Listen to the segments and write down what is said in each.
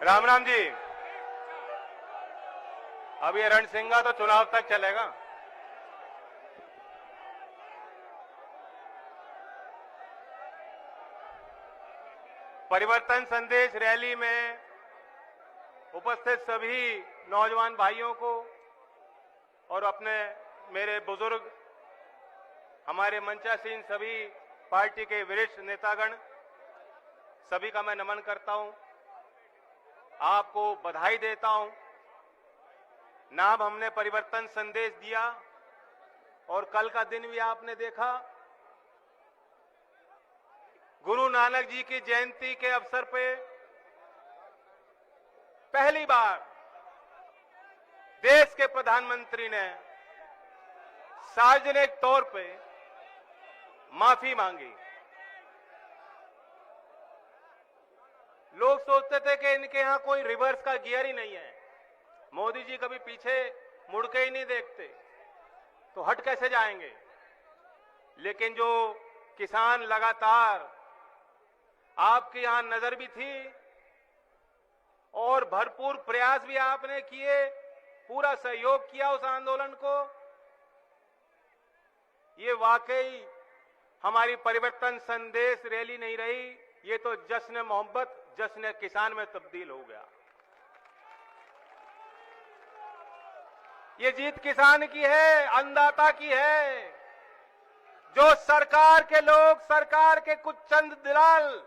राम राम जी। अब ये रणसिंगा तो चुनाव तक चलेगा। परिवर्तन संदेश रैली में उपस्थित सभी नौजवान भाइयों को और अपने मेरे बुजुर्ग, हमारे मंचासीन सभी पार्टी के वरिष्ठ नेतागण, सभी का मैं नमन करता हूं, आपको बधाई देता हूं। नाम हमने परिवर्तन संदेश दिया और कल का दिन भी आपने देखा। गुरु नानक जी की जयंती के अवसर पे पहली बार देश के प्रधानमंत्री ने सार्वजनिक तौर पे माफी मांगी। लोग सोचते थे कि इनके यहां कोई रिवर्स का गियर ही नहीं है, मोदी जी कभी पीछे मुड़ के ही नहीं देखते, तो हट कैसे जाएंगे। लेकिन जो किसान लगातार आपके यहां नजर भी थी और भरपूर प्रयास भी आपने किए, पूरा सहयोग किया उस आंदोलन को, ये वाकई हमारी परिवर्तन संदेश रैली नहीं रही, ये तो जश्न मोहब्बत, जश्न किसान में तब्दील हो गया। ये जीत किसान की है, अन्नदाता की है। जो सरकार के लोग, सरकार के कुछ चंद दलाल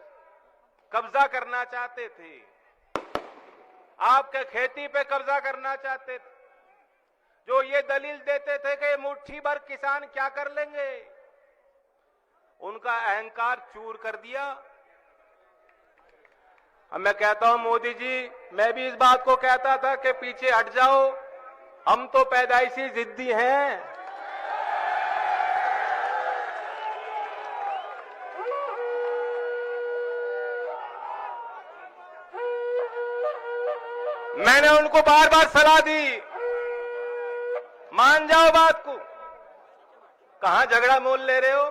कब्जा करना चाहते थे, आपके खेती पे कब्जा करना चाहते थे, जो ये दलील देते थे कि मुट्ठी भर किसान क्या कर लेंगे, उनका अहंकार चूर कर दिया। अब मैं कहता हूं मोदी जी, मैं भी इस बात को कहता था कि पीछे हट जाओ, हम तो पैदाइशी जिद्दी हैं। मैंने उनको बार बार सलाह दी, मान जाओ बात को, कहां झगड़ा मोल ले रहे हो।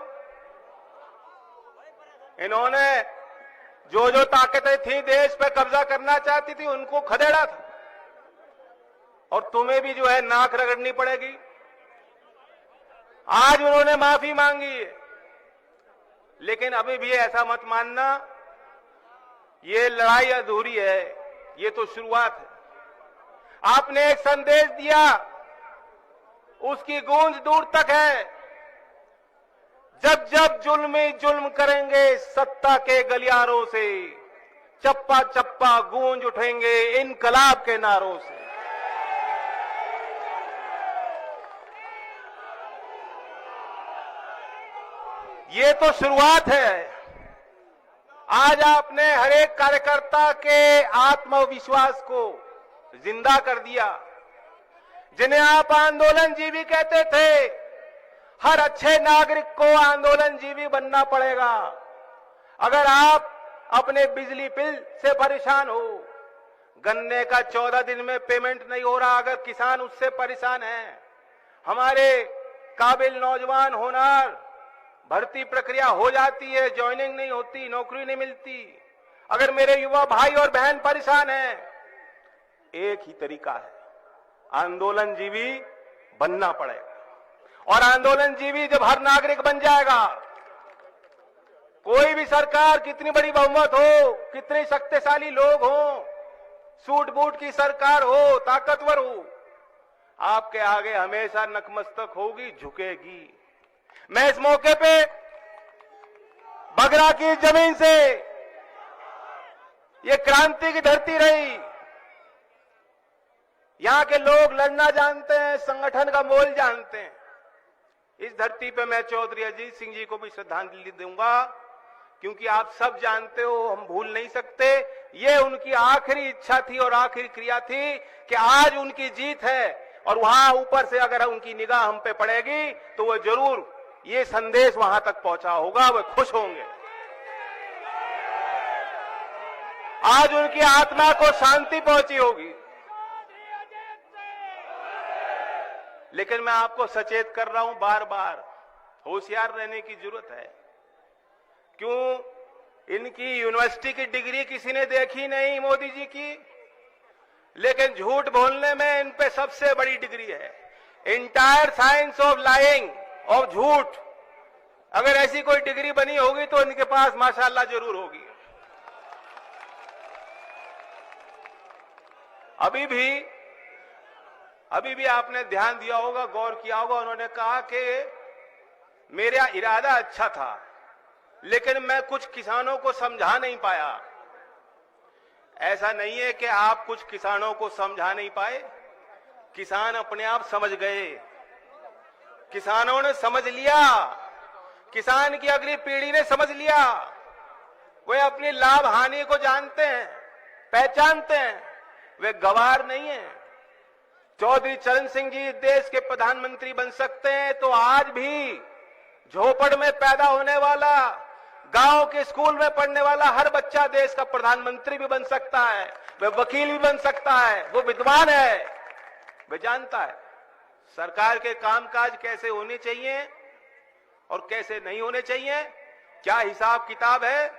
इन्होंने जो जो ताकतें थी देश पे कब्जा करना चाहती थी, उनको खदेड़ा था, और तुम्हें भी जो है नाक रगड़नी पड़ेगी। आज उन्होंने माफी मांगी है, लेकिन अभी भी ऐसा मत मानना ये लड़ाई अधूरी है, ये तो शुरुआत है। आपने एक संदेश दिया, उसकी गूंज दूर तक है। जब जब जुल्मी जुल्म करेंगे सत्ता के गलियारों से, चप्पा चप्पा गूंज उठेंगे इनकलाब के नारों से। ये तो शुरुआत है। आज आपने हर एक कार्यकर्ता के आत्मविश्वास को जिंदा कर दिया। जिन्हें आप आंदोलन जीवी कहते थे, हर अच्छे नागरिक को आंदोलन जीवी बनना पड़ेगा। अगर आप अपने बिजली बिल से परेशान हो, गन्ने का 14 दिन में पेमेंट नहीं हो रहा, अगर किसान उससे परेशान है, हमारे काबिल नौजवान होनहार भर्ती प्रक्रिया हो जाती है, ज्वाइनिंग नहीं होती, नौकरी नहीं मिलती, अगर मेरे युवा भाई और बहन परेशान हैं, एक ही तरीका है, आंदोलन जीवी बनना पड़ेगा। और आंदोलन जीवी जब हर नागरिक बन जाएगा, कोई भी सरकार कितनी बड़ी बहुमत हो, कितने शक्तिशाली लोग हो, सूट बूट की सरकार हो, ताकतवर हो, आपके आगे हमेशा नतमस्तक होगी, झुकेगी। मैं इस मौके पे बगरा की जमीन से, ये क्रांति की धरती रही, यहां के लोग लड़ना जानते हैं, संगठन का मोल जानते हैं। इस धरती पे मैं चौधरी अजीत सिंह जी को भी श्रद्धांजलि दूंगा, क्योंकि आप सब जानते हो, हम भूल नहीं सकते, ये उनकी आखिरी इच्छा थी और आखिरी क्रिया थी कि आज उनकी जीत है, और वहां ऊपर से अगर उनकी निगाह हम पे पड़ेगी तो वो जरूर ये संदेश वहां तक पहुंचा होगा, वे खुश होंगे। आज उनकी आत्मा को शांति पहुंची होगी। लेकिन मैं आपको सचेत कर रहा हूं, बार बार होशियार रहने की जरूरत है। क्यों? इनकी यूनिवर्सिटी की डिग्री किसी ने देखी नहीं मोदी जी की, लेकिन झूठ बोलने में इन पे सबसे बड़ी डिग्री है। Entire science of lying, of झूठ, अगर ऐसी कोई डिग्री बनी होगी तो इनके पास माशाअल्लाह जरूर होगी। अभी भी आपने ध्यान दिया होगा, गौर किया होगा, उन्होंने कहा कि मेरा इरादा अच्छा था लेकिन मैं कुछ किसानों को समझा नहीं पाया। ऐसा नहीं है कि आप कुछ किसानों को समझा नहीं पाए, किसान अपने आप समझ गए। किसानों ने समझ लिया, किसान की अगली पीढ़ी ने समझ लिया। वे अपनी लाभ हानि को जानते हैं, पहचानते हैं, वे गवार नहीं है। चौधरी चरण सिंह जी देश के प्रधानमंत्री बन सकते हैं तो आज भी झोपड़ में पैदा होने वाला, गांव के स्कूल में पढ़ने वाला हर बच्चा देश का प्रधानमंत्री भी बन सकता है, वह वकील भी बन सकता है, वो विद्वान है, वह जानता है सरकार के कामकाज कैसे होने चाहिए और कैसे नहीं होने चाहिए, क्या हिसाब किताब है।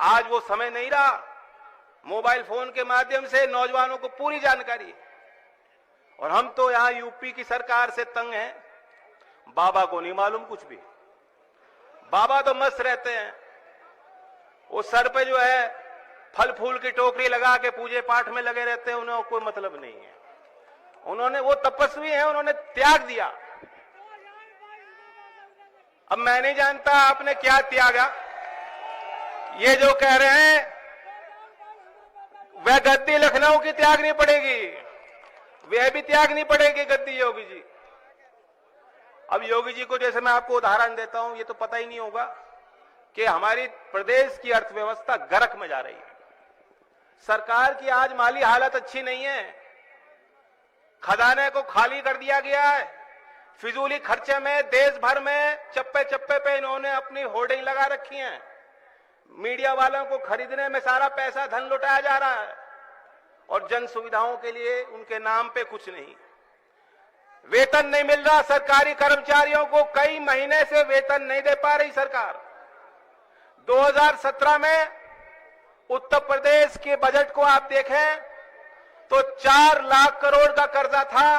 आज वो समय नहीं रहा, मोबाइल फोन के माध्यम से नौजवानों को पूरी जानकारी है। और हम तो यहां यूपी की सरकार से तंग हैं, बाबा को नहीं मालूम कुछ भी। बाबा तो मस्त रहते हैं, वो सर पे जो है फल फूल की टोकरी लगा के पूजे पाठ में लगे रहते हैं, उन्हें कोई मतलब नहीं है। उन्होंने, वो तपस्वी हैं, उन्होंने त्याग दिया। अब मैं नहीं जानता आपने क्या त्यागा। ये जो कह रहे हैं वह गद्दी लखनऊ की त्यागनी पड़ेगी, वह भी त्यागनी पड़ेगी गद्दी योगी जी। अब योगी जी को जैसे मैं आपको उदाहरण देता हूं, ये तो पता ही नहीं होगा कि हमारी प्रदेश की अर्थव्यवस्था गर्क में जा रही है। सरकार की आज माली हालत अच्छी नहीं है, खजाने को खाली कर दिया गया है। फिजूली खर्चे में देश भर में चप्पे चप्पे पे इन्होंने अपनी होर्डिंग लगा रखी है। मीडिया वालों को खरीदने में सारा पैसा, धन लुटाया जा रहा है और जन सुविधाओं के लिए उनके नाम पे कुछ नहीं। वेतन नहीं मिल रहा सरकारी कर्मचारियों को, कई महीने से वेतन नहीं दे पा रही सरकार। 2017 में उत्तर प्रदेश के बजट को आप देखें तो 4 लाख करोड़ का कर्जा था,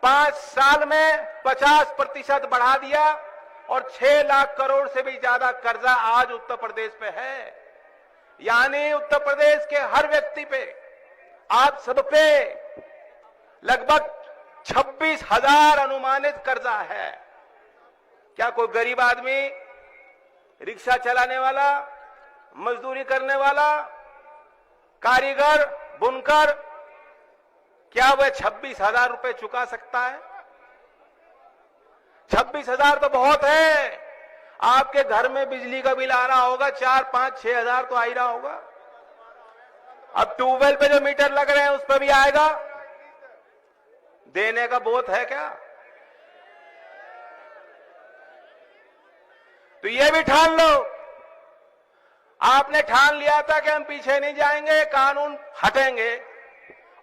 5 साल में 50% बढ़ा दिया और 6 लाख करोड़ से भी ज्यादा कर्जा आज उत्तर प्रदेश पे है। यानी उत्तर प्रदेश के हर व्यक्ति पे, आप सब पे लगभग 26,000 अनुमानित कर्जा है। क्या कोई गरीब आदमी, रिक्शा चलाने वाला, मजदूरी करने वाला, कारीगर, बुनकर, क्या वह 26,000 रुपए चुका सकता है? 26,000 तो बहुत है। आपके घर में बिजली का बिल आ रहा होगा 4, 5, 6 हजार तो आ ही रहा होगा। अब ट्यूबवेल पे जो मीटर लग रहे हैं उस पर भी आएगा। देने का बोध है क्या? तो ये भी ठान लो। आपने ठान लिया था कि हम पीछे नहीं जाएंगे, कानून हटेंगे,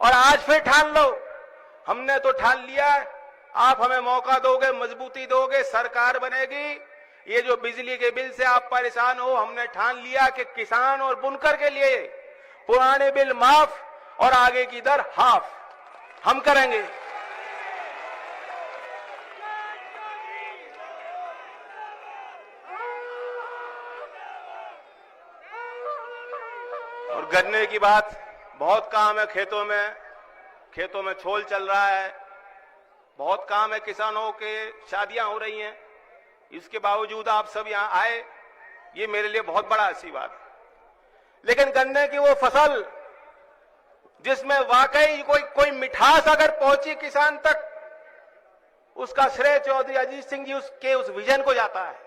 और आज फिर ठान लो। हमने तो ठान लिया है, आप हमें मौका दोगे, मजबूती दोगे, सरकार बनेगी। ये जो बिजली के बिल से आप परेशान हो, हमने ठान लिया कि किसान और बुनकर के लिए पुराने बिल माफ और आगे की दर हाफ हम करेंगे। और गन्ने की बात, बहुत काम है खेतों में छोल चल रहा है, बहुत काम है, किसानों के शादियां हो रही हैं। इसके बावजूद आप सब यहां आए, ये मेरे लिए बहुत बड़ा आशीर्वाद। लेकिन गन्ने की वो फसल जिसमें वाकई कोई मिठास अगर पहुंची किसान तक, उसका श्रेय चौधरी अजीत सिंह जी के उस विजन को जाता है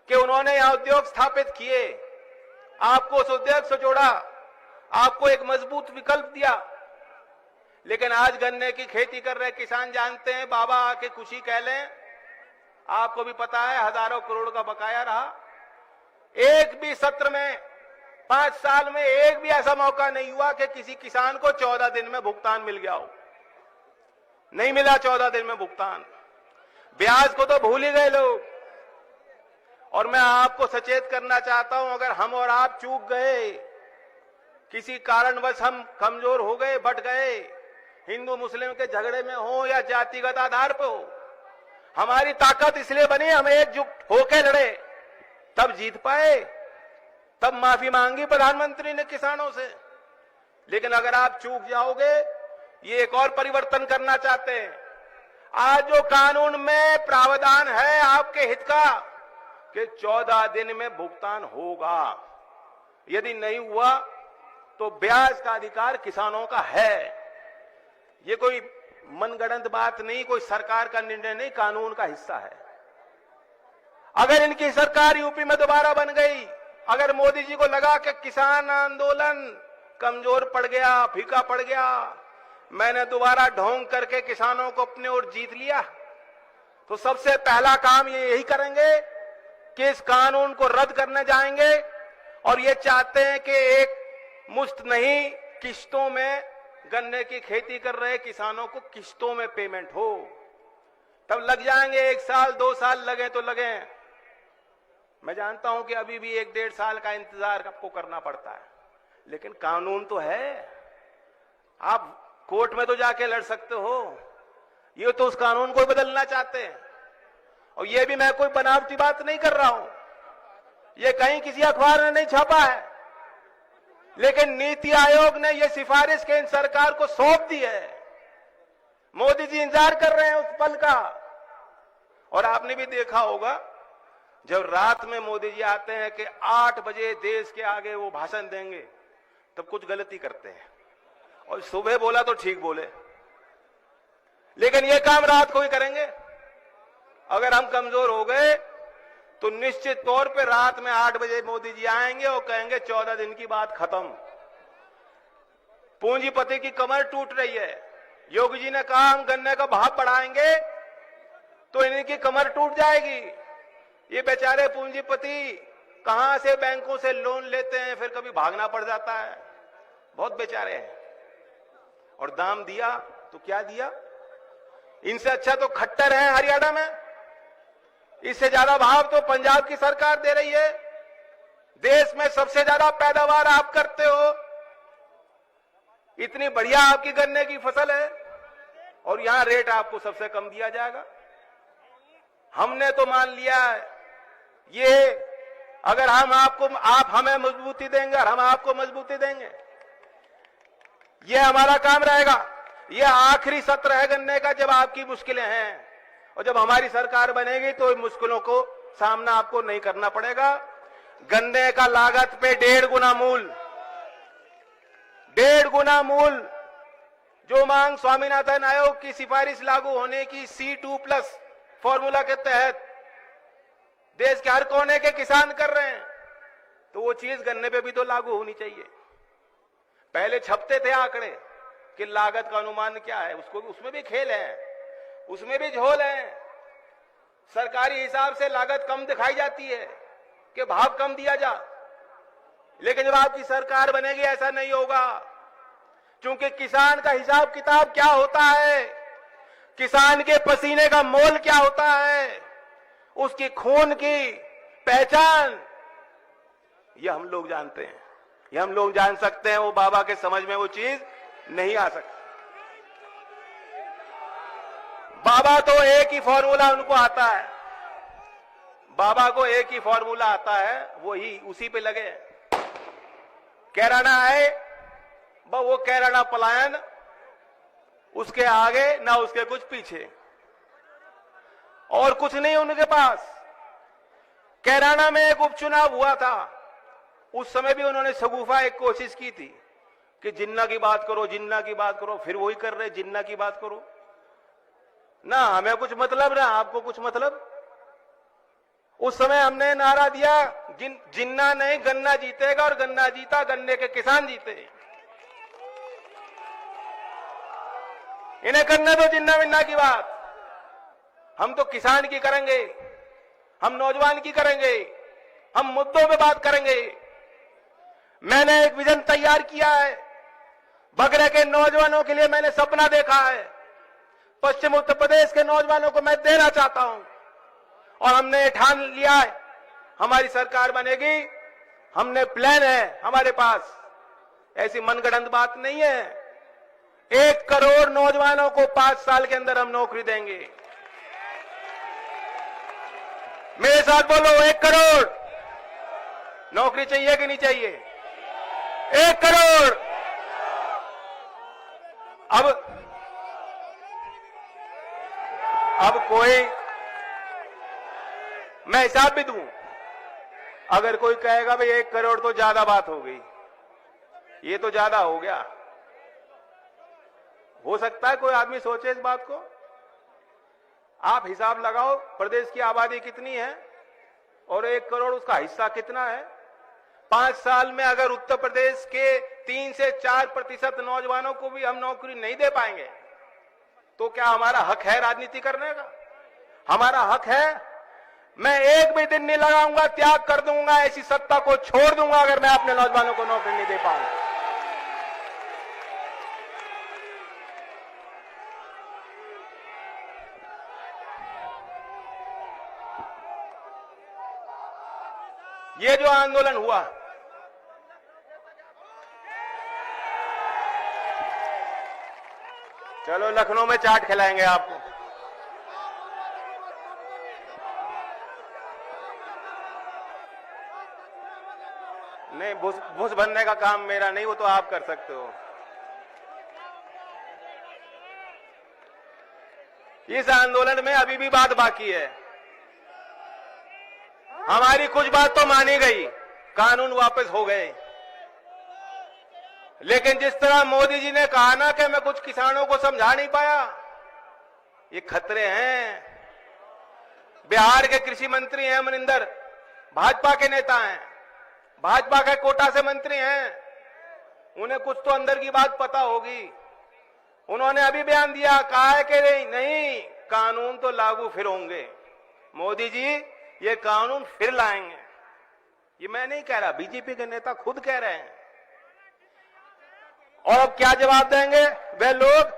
कि उन्होंने यहां उद्योग स्थापित किए, आपको उस उद्योग से जोड़ा, आपको एक मजबूत विकल्प दिया। लेकिन आज गन्ने की खेती कर रहे किसान जानते हैं, बाबा आके खुशी कह लें, आपको भी पता है हजारों करोड़ का बकाया रहा। एक भी सत्र में 5 साल में एक भी ऐसा मौका नहीं हुआ कि किसी किसान को 14 दिन में भुगतान मिल गया हो। नहीं मिला 14 दिन में भुगतान। ब्याज को तो भूल ही गए लोग। और मैं आपको सचेत करना चाहता हूं, अगर हम और आप चूक गए किसी कारणवश हम कमजोर हो गए, बट गए, हिंदू मुस्लिम के झगड़े में हो या जातिगत आधार पर हो, हमारी ताकत इसलिए बनी हम एकजुट होकर लड़े, तब जीत पाए, तब माफी मांगी प्रधानमंत्री ने किसानों से। लेकिन अगर आप चूक जाओगे, ये एक और परिवर्तन करना चाहते हैं। आज जो कानून में प्रावधान है आपके हित का कि 14 दिन में भुगतान होगा, यदि नहीं हुआ तो ब्याज का अधिकार किसानों का है। ये कोई मनगढ़ंत बात नहीं, कोई सरकार का निर्णय नहीं, कानून का हिस्सा है। अगर इनकी सरकार यूपी में दोबारा बन गई, अगर मोदी जी को लगा कि किसान आंदोलन कमजोर पड़ गया, फीका पड़ गया, मैंने दोबारा ढोंग करके किसानों को अपने ओर जीत लिया, तो सबसे पहला काम ये यही करेंगे कि इस कानून को रद्द करने जाएंगे। और ये चाहते हैं कि एक मुश्त नहीं, किश्तों में गन्ने की खेती कर रहे किसानों को किश्तों में पेमेंट हो। तब लग जाएंगे 1 साल 2 साल, लगे तो लगे। मैं जानता हूं कि अभी भी 1-1.5 साल का इंतजार आपको करना पड़ता है, लेकिन कानून तो है। आप कोर्ट में तो जाके लड़ सकते हो। ये तो उस कानून को बदलना चाहते हैं। और ये भी मैं कोई बनावटी बात नहीं कर रहा हूं, ये कहीं किसी अखबार ने नहीं छापा है, लेकिन नीति आयोग ने यह सिफारिश केंद्र सरकार को सौंप दी है। मोदी जी इंतजार कर रहे हैं उस पल का। और आपने भी देखा होगा, जब रात में मोदी जी आते हैं कि 8 बजे देश के आगे वो भाषण देंगे, तब कुछ गलती करते हैं, और सुबह बोला तो ठीक बोले, लेकिन ये काम रात को ही करेंगे। अगर हम कमजोर हो गए तो निश्चित तौर पे रात में 8 बजे मोदी जी आएंगे और कहेंगे 14 दिन की बात खत्म। पूंजीपति की कमर टूट रही है। योगी जी ने कहा हम गन्ने का भाव बढ़ाएंगे तो इनकी कमर टूट जाएगी। ये बेचारे पूंजीपति कहां से बैंकों से लोन लेते हैं, फिर कभी भागना पड़ जाता है, बहुत बेचारे हैं। और दाम दिया तो क्या दिया? इनसे अच्छा तो खट्टर है हरियाणा में, इससे ज्यादा भाव तो पंजाब की सरकार दे रही है। देश में सबसे ज्यादा पैदावार आप करते हो, इतनी बढ़िया आपकी गन्ने की फसल है, और यहां रेट आपको सबसे कम दिया जाएगा। हमने तो मान लिया है ये, अगर आप हमें मजबूती देंगे और हम आपको मजबूती देंगे, ये हमारा काम रहेगा। ये आखिरी सत्र है गन्ने का, जब आपकी मुश्किलें हैं, और जब हमारी सरकार बनेगी तो इन मुश्किलों को सामना आपको नहीं करना पड़ेगा। गन्ने का लागत पे 1.5 गुना मूल, 1.5 गुना मूल जो मांग स्वामीनाथन आयोग की सिफारिश लागू होने की C2+ फॉर्मूला के तहत देश के हर कोने के किसान कर रहे हैं, तो वो चीज गन्ने पे भी तो लागू होनी चाहिए। पहले छपते थे आंकड़े कि लागत का अनुमान क्या है, उसमें भी खेल है, उसमें भी झोल है। सरकारी हिसाब से लागत कम दिखाई जाती है कि भाव कम दिया जा, लेकिन जब आपकी सरकार बनेगी ऐसा नहीं होगा, क्योंकि किसान का हिसाब किताब क्या होता है, किसान के पसीने का मोल क्या होता है, उसकी खून की पहचान, ये हम लोग जानते हैं, ये हम लोग जान सकते हैं। वो बाबा के समझ में वो चीज नहीं आ सकती। बाबा तो एक ही फॉर्मूला उनको आता है, बाबा को एक ही फॉर्मूला आता है, वही उसी पे लगे। कैराना है, वो कैराना पलायन, उसके आगे ना उसके कुछ पीछे, और कुछ नहीं उनके पास। कैराना में एक उपचुनाव हुआ था, उस समय भी उन्होंने शगुफा एक कोशिश की थी कि जिन्ना की बात करो, जिन्ना की बात करो, फिर वही कर रहे जिन्ना की बात करो। ना हमें कुछ मतलब, ना आपको कुछ मतलब। उस समय हमने नारा दिया जिन्ना नहीं गन्ना जीतेगा, और गन्ना जीता, गन्ने के किसान जीते। इन्हें करने दो जिन्ना विन्ना की बात, हम तो किसान की करेंगे, हम नौजवान की करेंगे, हम मुद्दों पे बात करेंगे। मैंने एक विजन तैयार किया है, बगरे के नौजवानों के लिए मैंने सपना देखा है, पश्चिम उत्तर प्रदेश के नौजवानों को मैं देना चाहता हूं, और हमने ठान लिया है हमारी सरकार बनेगी, हमने प्लान है हमारे पास, ऐसी मनगढ़ंत बात नहीं है। 1 करोड़ नौजवानों को 5 साल के अंदर हम नौकरी देंगे। मेरे साथ बोलो, 1 करोड़ नौकरी चाहिए कि नहीं चाहिए? 1 करोड़। अब कोई, मैं हिसाब भी दूं, अगर कोई कहेगा भाई 1 करोड़ तो ज्यादा बात हो गई, ये तो ज्यादा हो गया, हो सकता है कोई आदमी सोचे इस बात को। आप हिसाब लगाओ, प्रदेश की आबादी कितनी है और 1 करोड़ उसका हिस्सा कितना है। 5 साल में अगर उत्तर प्रदेश के 3 से 4% नौजवानों को भी हम नौकरी नहीं दे पाएंगे तो क्या हमारा हक है राजनीति करने का? हमारा हक है। मैं एक भी दिन नहीं लगाऊंगा, त्याग कर दूंगा, ऐसी सत्ता को छोड़ दूंगा अगर मैं अपने नौजवानों को नौकरी नहीं दे पाऊंगा। ये जो आंदोलन हुआ, चलो लखनऊ में चाट खिलाएंगे आपको। नहीं, भूस भरने का काम मेरा नहीं, वो तो आप कर सकते हो। इस आंदोलन में अभी भी बात बाकी है। हमारी कुछ बात तो मानी गई, कानून वापस हो गए, लेकिन जिस तरह मोदी जी ने कहा ना कि मैं कुछ किसानों को समझा नहीं पाया, ये खतरे हैं। बिहार के कृषि मंत्री हैं मनिंदर, भाजपा के नेता हैं, भाजपा के कोटा से मंत्री हैं, उन्हें कुछ तो अंदर की बात पता होगी। उन्होंने अभी बयान दिया, कहा है कि नहीं, कानून तो लागू फिर होंगे, मोदी जी ये कानून फिर लाएंगे। ये मैं नहीं कह रहा, बीजेपी के नेता खुद कह रहे हैं। और अब क्या जवाब देंगे वे लोग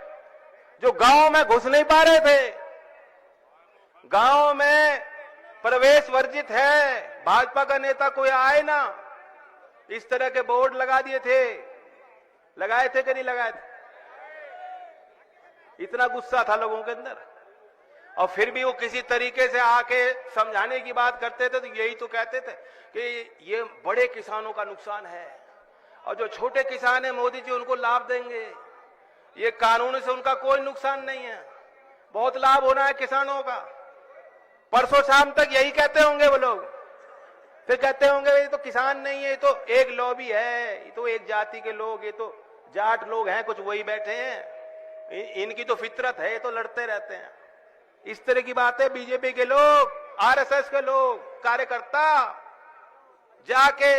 जो गांव में घुस नहीं पा रहे थे? गांव में प्रवेश वर्जित है, भाजपा का नेता कोई आए ना, इस तरह के बोर्ड लगा दिए थे, लगाए थे कि नहीं लगाए थे? इतना गुस्सा था लोगों के अंदर, और फिर भी वो किसी तरीके से आके समझाने की बात करते थे तो यही तो कहते थे कि ये बड़े किसानों का नुकसान है और जो छोटे किसान है मोदी जी उनको लाभ देंगे, ये कानून से उनका कोई नुकसान नहीं है, बहुत लाभ होना है किसानों का। परसों शाम तक यही कहते होंगे वो लोग, फिर कहते होंगे ये तो किसान नहीं है, ये तो एक लॉबी है, ये तो एक जाति के लोग, ये तो जाट लोग हैं, कुछ वही बैठे हैं, इनकी तो फितरत है, ये तो लड़ते रहते हैं। इस तरह की बातें बीजेपी के लोग, आरएसएस के लोग, कार्यकर्ता जाके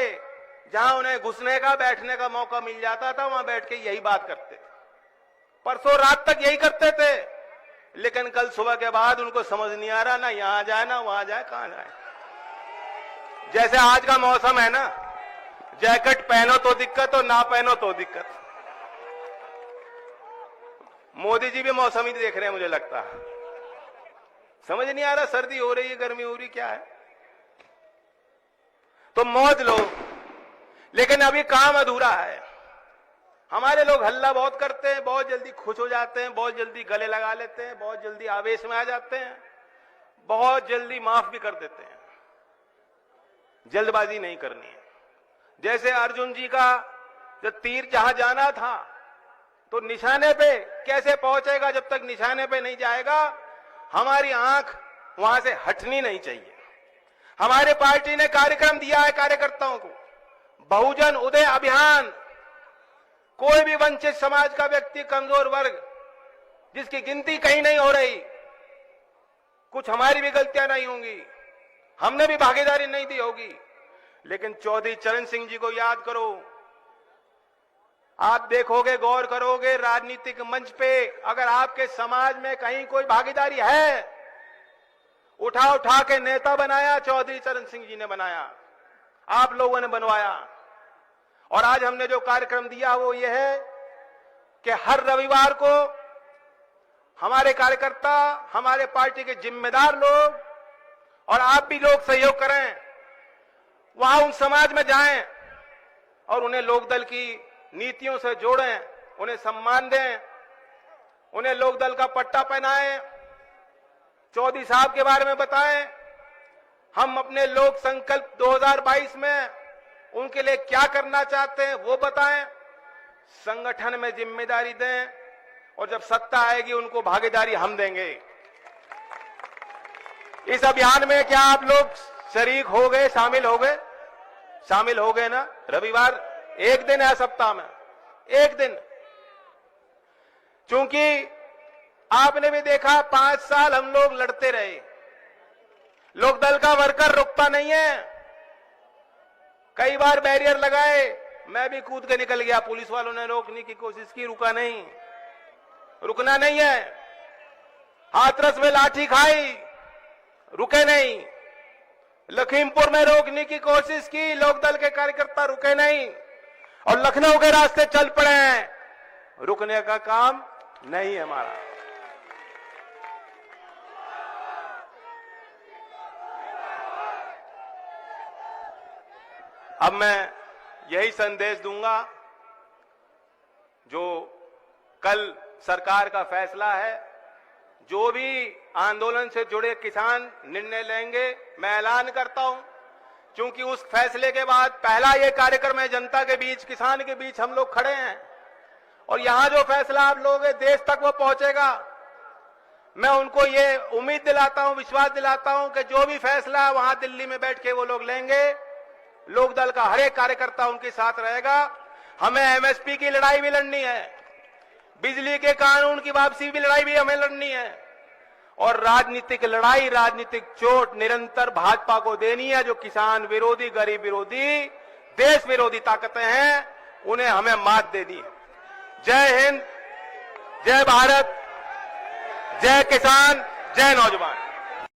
जहां उन्हें घुसने का, बैठने का मौका मिल जाता था वहां बैठ के यही बात करते थे। परसों रात तक यही करते थे, लेकिन कल सुबह के बाद उनको समझ नहीं आ रहा, ना यहां जाए ना वहां जाए, कहां जाए। जैसे आज का मौसम है ना, जैकेट पहनो तो दिक्कत और ना पहनो तो दिक्कत। मोदी जी भी मौसम ही देख रहे हैं मुझे लगता है, समझ नहीं आ रहा सर्दी हो रही है, गर्मी हो रही, क्या है। तो मौज लो, लेकिन अभी काम अधूरा है। हमारे लोग हल्ला बहुत करते हैं, बहुत जल्दी खुश हो जाते हैं, बहुत जल्दी गले लगा लेते हैं, बहुत जल्दी आवेश में आ जाते हैं, बहुत जल्दी माफ भी कर देते हैं। जल्दबाजी नहीं करनी है। जैसे अर्जुन जी का जो तीर जहां जाना था तो निशाने पे कैसे पहुंचेगा, जब तक निशाने पे नहीं जाएगा हमारी आंख वहां से हटनी नहीं चाहिए। हमारे पार्टी ने कार्यक्रम दिया है कार्यकर्ताओं को, बहुजन उदय अभियान। कोई भी वंचित समाज का व्यक्ति, कमजोर वर्ग जिसकी गिनती कहीं नहीं हो रही, कुछ हमारी भी गलतियां नहीं होंगी, हमने भी भागीदारी नहीं दी होगी, लेकिन चौधरी चरण सिंह जी को याद करो। आप देखोगे, गौर करोगे, राजनीतिक मंच पे अगर आपके समाज में कहीं कोई भागीदारी है, उठा उठा के नेता बनाया चौधरी चरण सिंह जी ने बनाया, आप लोगों ने बनवाया। और आज हमने जो कार्यक्रम दिया वो ये है कि हर रविवार को हमारे कार्यकर्ता, हमारे पार्टी के जिम्मेदार लोग और आप भी लोग सहयोग करें, वहां उन समाज में जाएं और उन्हें लोकदल की नीतियों से जोड़ें, उन्हें सम्मान दें, उन्हें लोकदल का पट्टा पहनाएं, चौधरी साहब के बारे में बताएं। हम अपने लोक संकल्प 2022 में उनके लिए क्या करना चाहते हैं वो बताएं, संगठन में जिम्मेदारी दें और जब सत्ता आएगी उनको भागीदारी हम देंगे। इस अभियान में क्या आप लोग शरीक हो गए, शामिल हो गए ना? रविवार एक दिन है सप्ताह में, एक दिन। क्योंकि आपने भी देखा 5 साल हम लोग लड़ते रहे, लोकदल का वर्कर रुकता नहीं है। कई बार बैरियर लगाए, मैं भी कूद के निकल गया, पुलिस वालों ने रोकने की कोशिश की, रुका नहीं, रुकना नहीं है। हाथरस में लाठी खाई, रुके नहीं। लखीमपुर में रोकने की कोशिश की, लोकदल के कार्यकर्ता रुके नहीं, और लखनऊ के रास्ते चल पड़े हैं। रुकने का काम नहीं है हमारा। अब मैं यही संदेश दूंगा, जो कल सरकार का फैसला है, जो भी आंदोलन से जुड़े किसान निर्णय लेंगे, मैं ऐलान करता हूं, क्योंकि उस फैसले के बाद पहला ये कार्यक्रम है जनता के बीच, किसान के बीच हम लोग खड़े हैं, और यहां जो फैसला आप लोगे देश तक वो पहुंचेगा। मैं उनको ये उम्मीद दिलाता हूं, विश्वास दिलाता हूं कि जो भी फैसला वहां दिल्ली में बैठ के वो लोग लेंगे, लोकदल का हर एक कार्यकर्ता उनके साथ रहेगा। हमें एमएसपी की लड़ाई भी लड़नी है, बिजली के कानून की वापसी की लड़ाई भी हमें लड़नी है, और राजनीतिक लड़ाई, राजनीतिक चोट निरंतर भाजपा को देनी है। जो किसान विरोधी, गरीब विरोधी, देश विरोधी ताकतें हैं, उन्हें हमें मात देनी है। जय हिंद, जय भारत, जय किसान, जय नौजवान।